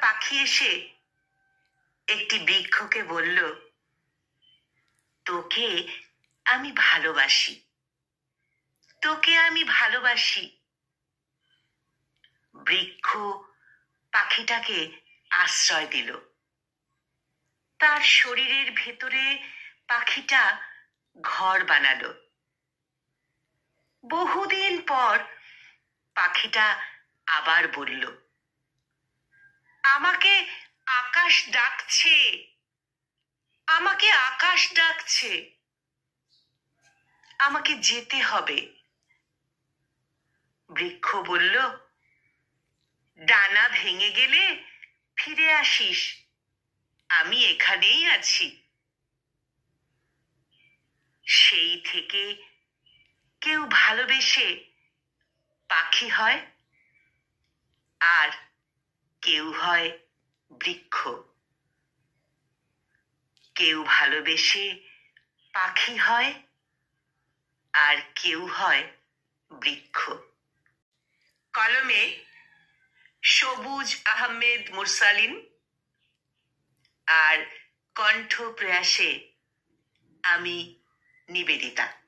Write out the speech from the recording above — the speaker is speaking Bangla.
পাখি এসে একটি বৃক্ষকে বলল, তোকে আমি ভালোবাসি, তোকে আমি ভালোবাসি। বৃক্ষ পাখিটাকে আশ্রয় দিল। তার শরীরের ভেতরে পাখিটা ঘর বানালো। বহুদিন পর পাখিটা আবার বলল, আমাকে আকাশ ডাকছে, আমাকে আকাশ ডাকছে, আমাকে যেতে হবে। বৃক্ষ বলল, ডানা ভেঙে গেলে ফিরে আসিস, আমি এখানেই আছি। সেই থেকে কেউ ভালোবেসে পাখি হয়, আর কেউ হয় বৃক্ষ। কেউ ভালোবেসে পাখি হয়, আর কেউ হয় বৃক্ষ। কলমে সবুজ আহমেদ মুরসালিন, আর কণ্ঠ প্রয়াসে আমি নিবেদিতা।